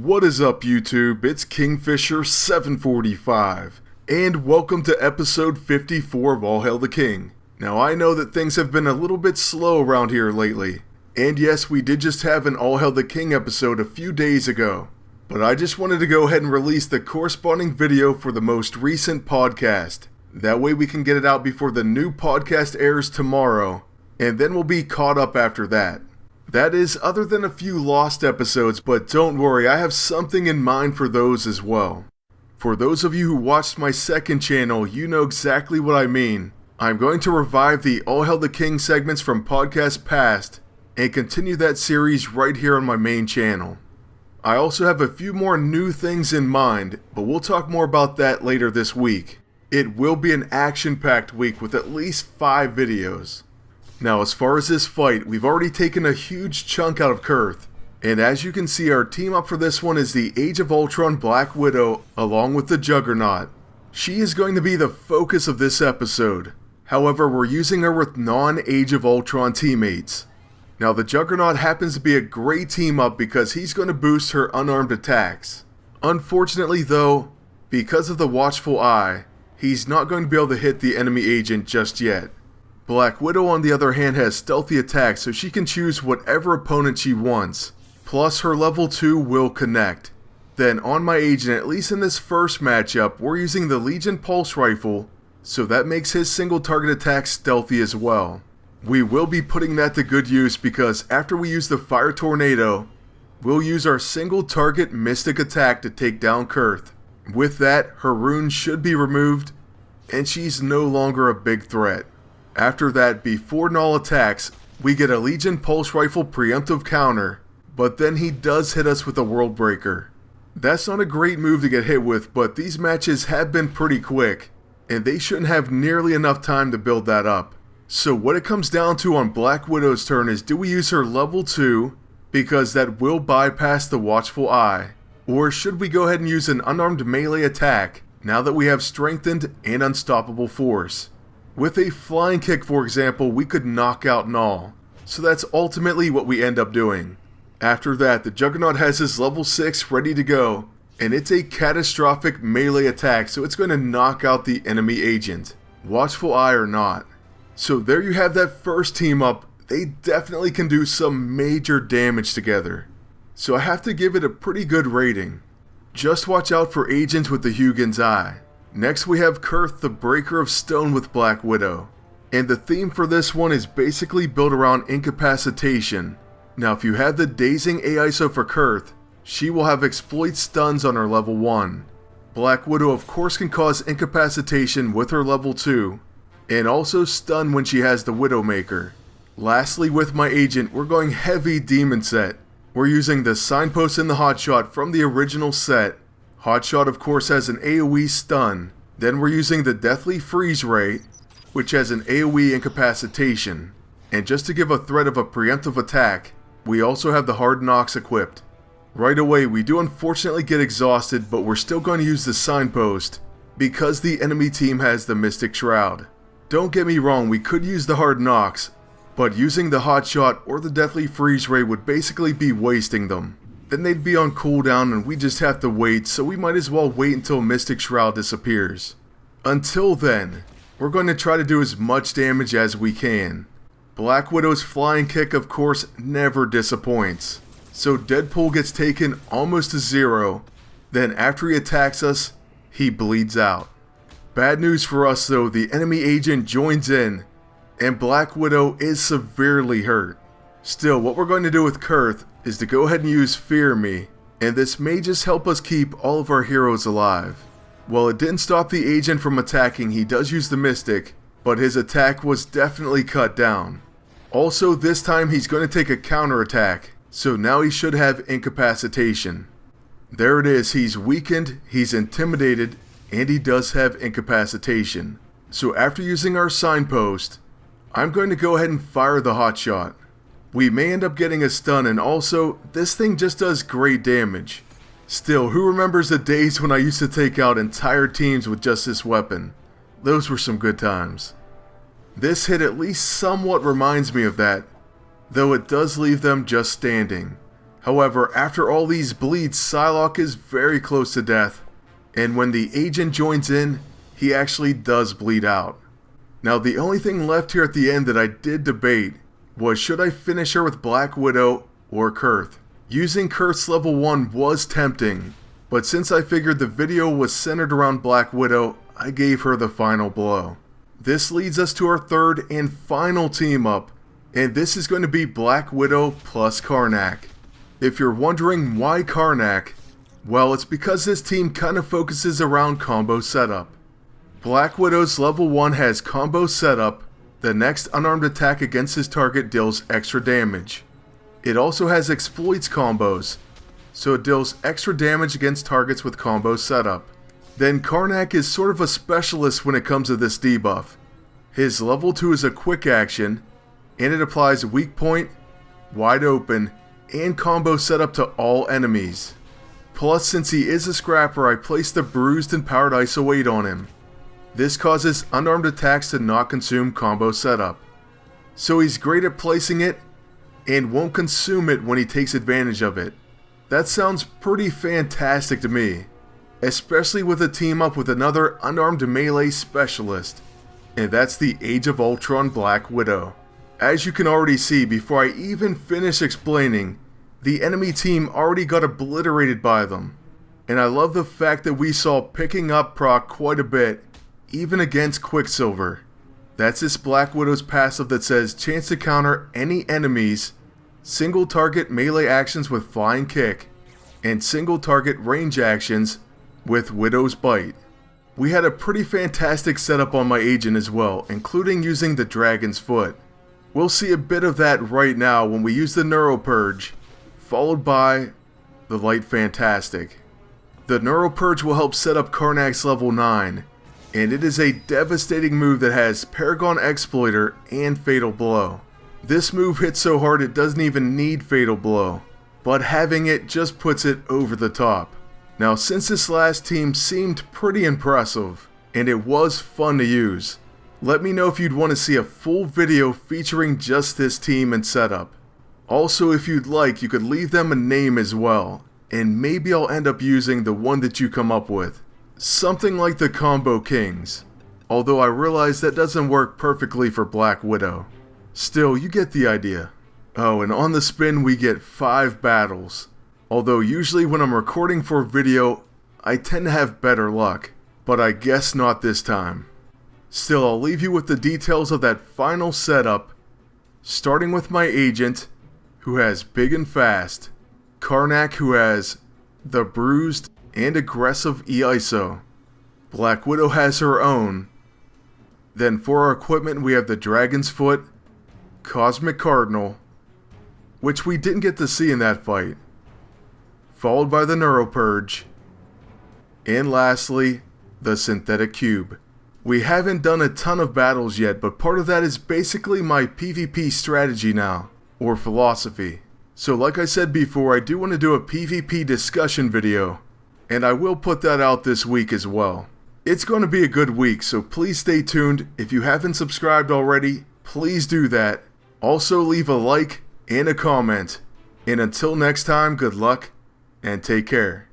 What is up, YouTube? It's Kingfisher745, and welcome to episode 54 of All Hail the King. Now, I know that things have been a little bit slow around here lately, and yes, we did just have an All Hail the King episode a few days ago, but I just wanted to go ahead and release the corresponding video for the most recent podcast. That way we can get it out before the new podcast airs tomorrow, and then we'll be caught up after that. That is, other than a few lost episodes, but don't worry, I have something in mind for those as well. For those of you who watched my second channel, you know exactly what I mean. I'm going to revive the All Hail the King segments from podcasts past, and continue that series right here on my main channel. I also have a few more new things in mind, but we'll talk more about that later this week. It will be an action-packed week with at least 5 videos. Now, as far as this fight, we've already taken a huge chunk out of Kurth, and as you can see, our team up for this one is the Age of Ultron Black Widow along with the Juggernaut. She is going to be the focus of this episode. However, we're using her with non-Age of Ultron teammates. Now, the Juggernaut happens to be a great team up because he's going to boost her unarmed attacks. Unfortunately though, because of the Watchful Eye, he's not going to be able to hit the enemy agent just yet. Black Widow on the other hand has stealthy attacks, so she can choose whatever opponent she wants, plus her level 2 will connect. Then on my agent, at least in this first matchup, we're using the Legion Pulse Rifle, so that makes his single target attack stealthy as well. We will be putting that to good use because after we use the Fire Tornado, we'll use our single target Mystic attack to take down Kurth. With that, her runes should be removed, and she's no longer a big threat. After that, before Null attacks, we get a Legion Pulse Rifle preemptive counter, but then he does hit us with a World Breaker. That's not a great move to get hit with, but these matches have been pretty quick, and they shouldn't have nearly enough time to build that up. So what it comes down to on Black Widow's turn is, do we use her level 2, because that will bypass the Watchful Eye, or should we go ahead and use an unarmed melee attack, now that we have strengthened and unstoppable force? With a flying kick, for example, we could knock out Null, so that's ultimately what we end up doing. After that, the Juggernaut has his level 6 ready to go, and it's a catastrophic melee attack, so it's going to knock out the enemy agent, Watchful Eye or not. So there you have that first team up. They definitely can do some major damage together, so I have to give it a pretty good rating. Just watch out for agents with the Hugin's Eye. Next we have Kurth, the Breaker of Stone with Black Widow, and the theme for this one is basically built around Incapacitation. Now if you have the Dazing AISO for Kurth, she will have Exploit Stuns on her level 1. Black Widow of course can cause Incapacitation with her level 2, and also stun when she has the Widowmaker. Lastly, with my agent, we're going heavy Demon set. We're using the Signpost and the Hotshot from the original set. Hotshot of course has an AoE stun. Then we're using the Deathly Freeze Ray, which has an AoE incapacitation. And just to give a threat of a preemptive attack, we also have the Hard Knocks equipped. Right away we do unfortunately get exhausted, but we're still going to use the Signpost because the enemy team has the Mystic Shroud. Don't get me wrong, we could use the Hard Knocks, but using the Hotshot or the Deathly Freeze Ray would basically be wasting them. Then they'd be on cooldown and we just have to wait, so we might as well wait until Mystic Shroud disappears. Until then, we're going to try to do as much damage as we can. Black Widow's flying kick of course never disappoints, so Deadpool gets taken almost to 0, then after he attacks us, he bleeds out. Bad news for us though, the enemy agent joins in, and Black Widow is severely hurt. Still, what we're going to do with Kurth is to go ahead and use Fear Me, and this may just help us keep all of our heroes alive. While it didn't stop the agent from attacking, he does use the Mystic, but his attack was definitely cut down. Also, this time he's going to take a counter attack, so now he should have Incapacitation. There it is, he's weakened, he's intimidated, and he does have Incapacitation. So after using our Signpost, I'm going to go ahead and fire the Hotshot. We may end up getting a stun, and also, this thing just does great damage. Still, who remembers the days when I used to take out entire teams with just this weapon? Those were some good times. This hit at least somewhat reminds me of that, though it does leave them just standing. However, after all these bleeds, Psylocke is very close to death, and when the agent joins in, he actually does bleed out. Now the only thing left here at the end that I did debate was should I finish her with Black Widow or Kurth. Using Kurth's level 1 was tempting, but since I figured the video was centered around Black Widow, I gave her the final blow. This leads us to our third and final team up, and this is going to be Black Widow plus Karnak. If you're wondering why Karnak, well, it's because this team kind of focuses around combo setup. Black Widow's level 1 has combo setup, the next unarmed attack against his target deals extra damage. It also has exploits combos, so it deals extra damage against targets with combo setup. Then Karnak is sort of a specialist when it comes to this debuff. His level 2 is a quick action, and it applies weak point, wide open, and combo setup to all enemies. Plus, since he is a scrapper, I placed the bruised and powered ISO 8 on him. This causes unarmed attacks to not consume combo setup. So he's great at placing it, and won't consume it when he takes advantage of it. That sounds pretty fantastic to me, especially with a team up with another unarmed melee specialist, and that's the Age of Ultron Black Widow. As you can already see, before I even finish explaining, the enemy team already got obliterated by them, and I love the fact that we saw picking up proc quite a bit, even against Quicksilver. That's this Black Widow's passive that says chance to counter any enemies, single target melee actions with Flying Kick, and single target range actions with Widow's Bite. We had a pretty fantastic setup on my agent as well, including using the Dragon's Foot. We'll see a bit of that right now when we use the Neuro Purge, followed by the Light Fantastic. The Neuro Purge will help set up Karnak's level 9, and it is a devastating move that has Paragon Exploiter and Fatal Blow. This move hits so hard it doesn't even need Fatal Blow, but having it just puts it over the top. Now, since this last team seemed pretty impressive, and it was fun to use, let me know if you'd want to see a full video featuring just this team and setup. Also, if you'd like, you could leave them a name as well, and maybe I'll end up using the one that you come up with. Something like the Combo Kings, although I realize that doesn't work perfectly for Black Widow. Still, you get the idea. Oh, and on the spin we get 5 battles. Although usually when I'm recording for video, I tend to have better luck, but I guess not this time. Still, I'll leave you with the details of that final setup, starting with my agent, who has Big and Fast, Karnak, who has the Bruised and Aggressive E-ISO, Black Widow has her own. Then for our equipment we have the Dragon's Foot, Cosmic Cardinal, which we didn't get to see in that fight, followed by the Neuro Purge, and lastly, the Synthetic Cube. We haven't done a ton of battles yet, but part of that is basically my PvP strategy now, or philosophy. So like I said before, I do want to do a PvP discussion video, and I will put that out this week as well. It's going to be a good week, so please stay tuned. If you haven't subscribed already, please do that. Also leave a like and a comment. And until next time, good luck and take care.